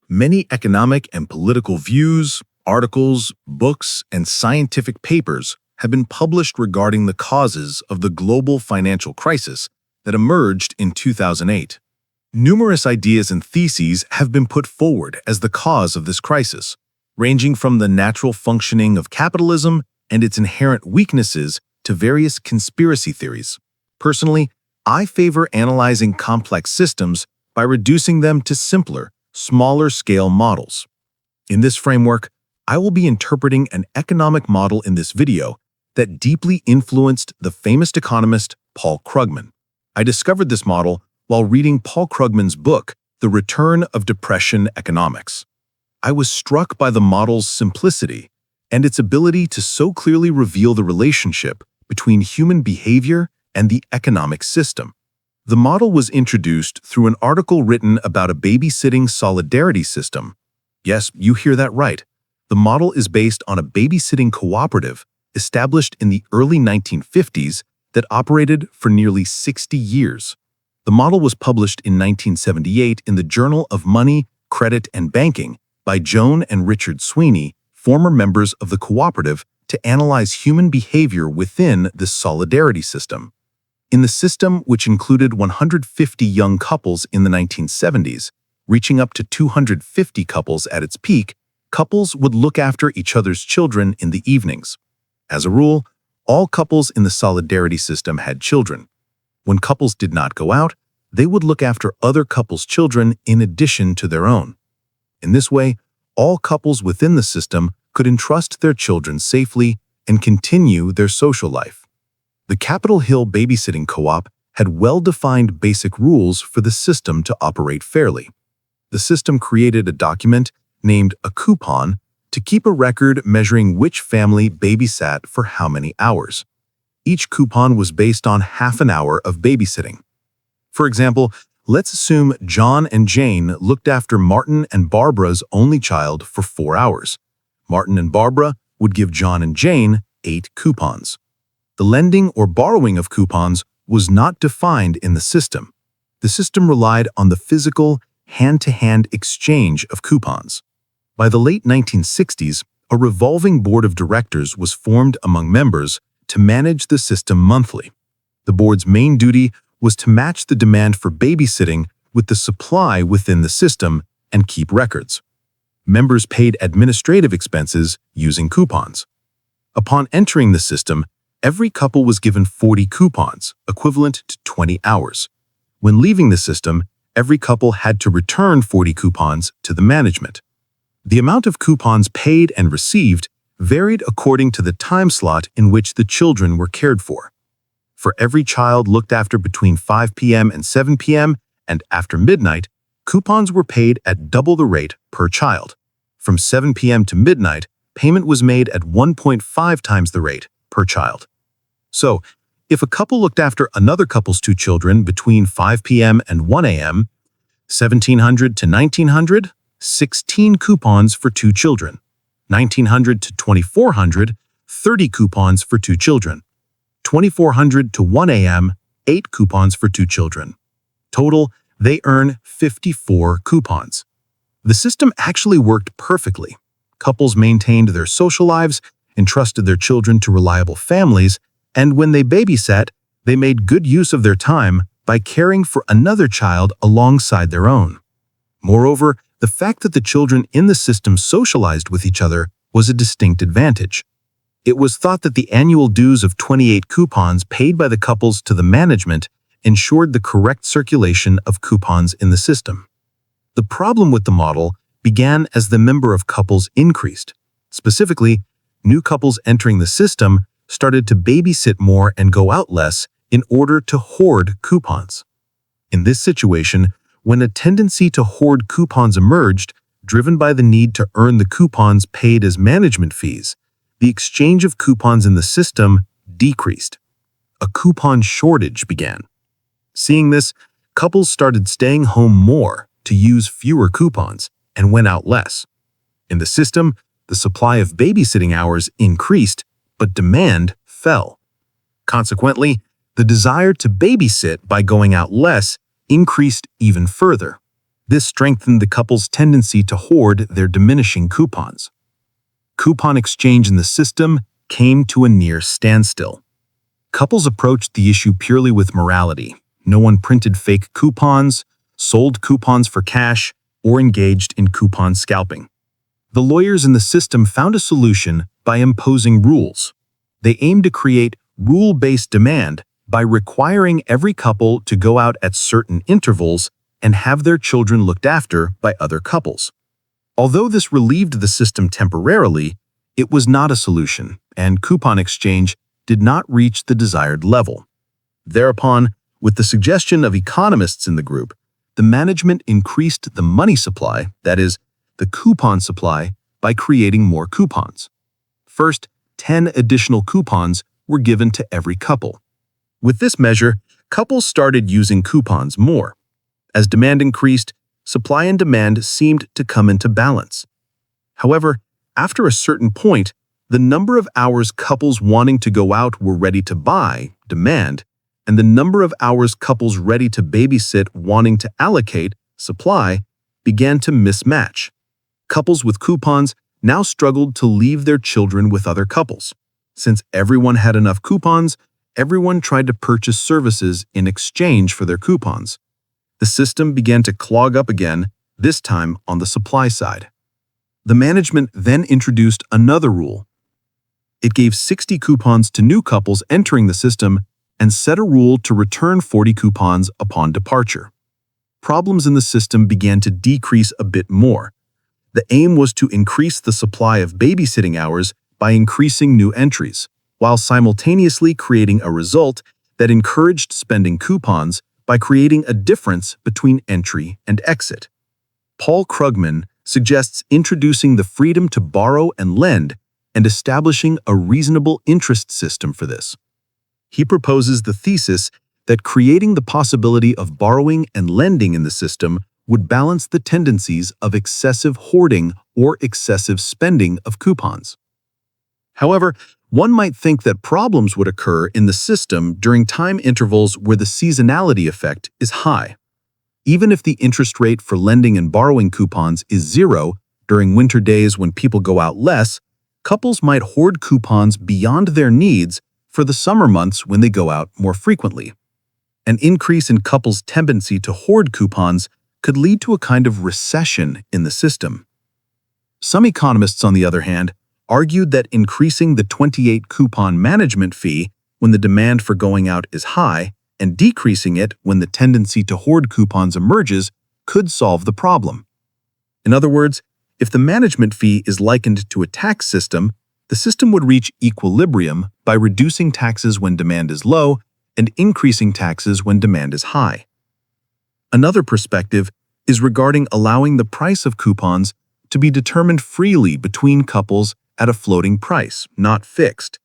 Many economic and political views, articles, books, and scientific papers have been published regarding the causes of the global financial crisis that emerged in 2008. Numerous ideas and theses have been put forward as the cause of this crisis, ranging from the natural functioning of capitalism and its inherent weaknesses to various conspiracy theories. Personally, I favor analyzing complex systems by reducing them to simpler, smaller-scale models. In this framework, I will be interpreting an economic model in this video that deeply influenced the famous economist Paul Krugman. I discovered this model while reading Paul Krugman's book, The Return of Depression Economics. I was struck by the model's simplicity and its ability to so clearly reveal the relationship between human behavior and the economic system. The model was introduced through an article written about a babysitting solidarity system. Yes, you hear that right. The model is based on a babysitting cooperative established in the early 1950s that operated for nearly 60 years. The model was published in 1978 in the Journal of Money, Credit, and Banking by Joan and Richard Sweeney, former members of the cooperative, to analyze human behavior within this solidarity system. In the system, which included 150 young couples in the 1970s, reaching up to 250 couples at its peak, couples would look after each other's children in the evenings. As a rule, all couples in the solidarity system had children. When couples did not go out, they would look after other couples' children in addition to their own. In this way, all couples within the system could entrust their children safely and continue their social life. The Capitol Hill Babysitting Co-op had well-defined basic rules for the system to operate fairly. The system created a document named a coupon to keep a record measuring which family babysat for how many hours. Each coupon was based on half an hour of babysitting. For example, let's assume John and Jane looked after Martin and Barbara's only child for 4 hours. Martin and Barbara would give John and Jane 8 coupons. The lending or borrowing of coupons was not defined in the system. The system relied on the physical, hand-to-hand exchange of coupons. By the late 1960s, a revolving board of directors was formed among members to manage the system monthly. The board's main duty was to match the demand for babysitting with the supply within the system and keep records. Members paid administrative expenses using coupons. Upon entering the system, every couple was given 40 coupons, equivalent to 20 hours. When leaving the system, every couple had to return 40 coupons to the management. The amount of coupons paid and received varied according to the time slot in which the children were cared for. For every child looked after between 5 p.m. and 7 p.m. and after midnight, coupons were paid at double the rate per child. From 7 p.m. to midnight, payment was made at 1.5 times the rate per child. So, if a couple looked after another couple's 2 children between 5 p.m. and 1 a.m., 1700 to 1900, 16 coupons for 2 children. 1900 to 2400, 30 coupons for 2 children. 2400 to 1 a.m., 8 coupons for 2 children. Total, they earn 54 coupons. The system actually worked perfectly. Couples maintained their social lives, entrusted their children to reliable families, and when they babysat, they made good use of their time by caring for another child alongside their own. Moreover, the fact that the children in the system socialized with each other was a distinct advantage. It was thought that the annual dues of 28 coupons paid by the couples to the management ensured the correct circulation of coupons in the system. The problem with the model began as the number of couples increased. Specifically, new couples entering the system started to babysit more and go out less in order to hoard coupons. In this situation, when a tendency to hoard coupons emerged, driven by the need to earn the coupons paid as management fees, the exchange of coupons in the system decreased. A coupon shortage began. Seeing this, couples started staying home more to use fewer coupons and went out less. In the system, the supply of babysitting hours increased, but demand fell. Consequently, the desire to babysit by going out less increased even further. This strengthened the couple's tendency to hoard their diminishing coupons. Coupon exchange in the system came to a near standstill. Couples approached the issue purely with morality. No one printed fake coupons, sold coupons for cash, or engaged in coupon scalping. The lawyers in the system found a solution by imposing rules. They aimed to create rule-based demand by requiring every couple to go out at certain intervals and have their children looked after by other couples. Although this relieved the system temporarily, it was not a solution, and coupon exchange did not reach the desired level. Thereupon, with the suggestion of economists in the group, the management increased the money supply, that is, the coupon supply, by creating more coupons. First, 10 additional coupons were given to every couple. With this measure, couples started using coupons more. As demand increased, supply and demand seemed to come into balance. However, after a certain point, the number of hours couples wanting to go out were ready to buy, demand, and the number of hours couples ready to babysit wanting to allocate, supply, began to mismatch. Couples with coupons now struggled to leave their children with other couples. Since everyone had enough coupons, everyone tried to purchase services in exchange for their coupons. The system began to clog up again, this time on the supply side. The management then introduced another rule. It gave 60 coupons to new couples entering the system and set a rule to return 40 coupons upon departure. Problems in the system began to decrease a bit more. The aim was to increase the supply of babysitting hours by increasing new entries, while simultaneously creating a result that encouraged spending coupons by creating a difference between entry and exit. Paul Krugman suggests introducing the freedom to borrow and lend and establishing a reasonable interest system for this. He proposes the thesis that creating the possibility of borrowing and lending in the system would balance the tendencies of excessive hoarding or excessive spending of coupons. However, one might think that problems would occur in the system during time intervals where the seasonality effect is high. Even if the interest rate for lending and borrowing coupons is zero during winter days when people go out less, couples might hoard coupons beyond their needs for the summer months when they go out more frequently. An increase in couples' tendency to hoard coupons could lead to a kind of recession in the system. Some economists, on the other hand, argued that increasing the 28 coupon management fee when the demand for going out is high and decreasing it when the tendency to hoard coupons emerges could solve the problem. In other words, if the management fee is likened to a tax system, the system would reach equilibrium by reducing taxes when demand is low and increasing taxes when demand is high. Another perspective is regarding allowing the price of coupons to be determined freely between couples at a floating price, not fixed.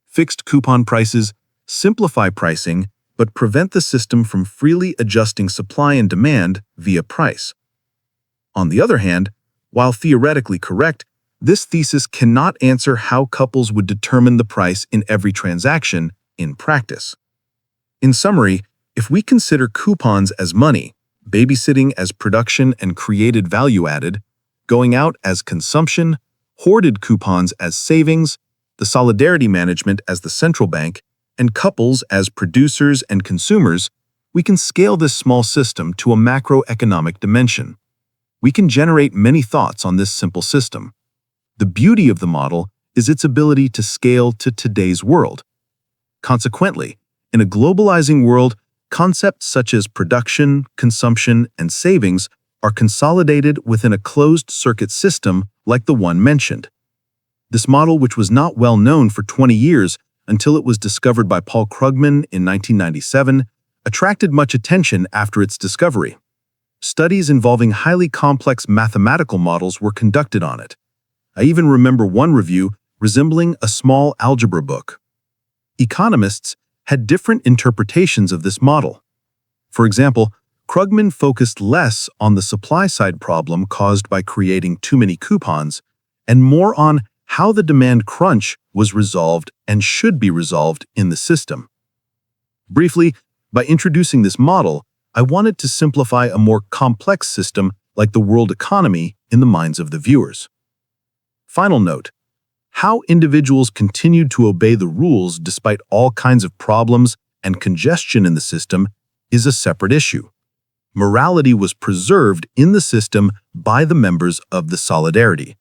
Fixed coupon prices simplify pricing but prevent the system from freely adjusting supply and demand via price. On the other hand, while theoretically correct, this thesis cannot answer how couples would determine the price in every transaction in practice. In summary, if we consider coupons as money, babysitting as production and created value added, going out as consumption, hoarded coupons as savings, the solidarity management as the central bank, and couples as producers and consumers, we can scale this small system to a macroeconomic dimension. We can generate many thoughts on this simple system. The beauty of the model is its ability to scale to today's world. Consequently, in a globalizing world, concepts such as production, consumption, and savings are consolidated within a closed-circuit system like the one mentioned. This model, which was not well known for 20 years until it was discovered by Paul Krugman in 1997, attracted much attention after its discovery. Studies involving highly complex mathematical models were conducted on it. I even remember one review resembling a small algebra book. Economists had different interpretations of this model. For example, Krugman focused less on the supply-side problem caused by creating too many coupons and more on how the demand crunch was resolved and should be resolved in the system. Briefly, by introducing this model, I wanted to simplify a more complex system like the world economy in the minds of the viewers. Final note: how individuals continued to obey the rules despite all kinds of problems and congestion in the system is a separate issue. Morality was preserved in the system by the members of the solidarity.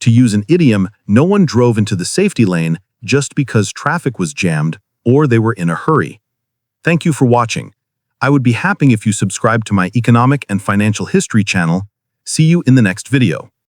To use an idiom, no one drove into the safety lane just because traffic was jammed or they were in a hurry. Thank you for watching. I would be happy if you subscribe to my economic and financial history channel. See you in the next video.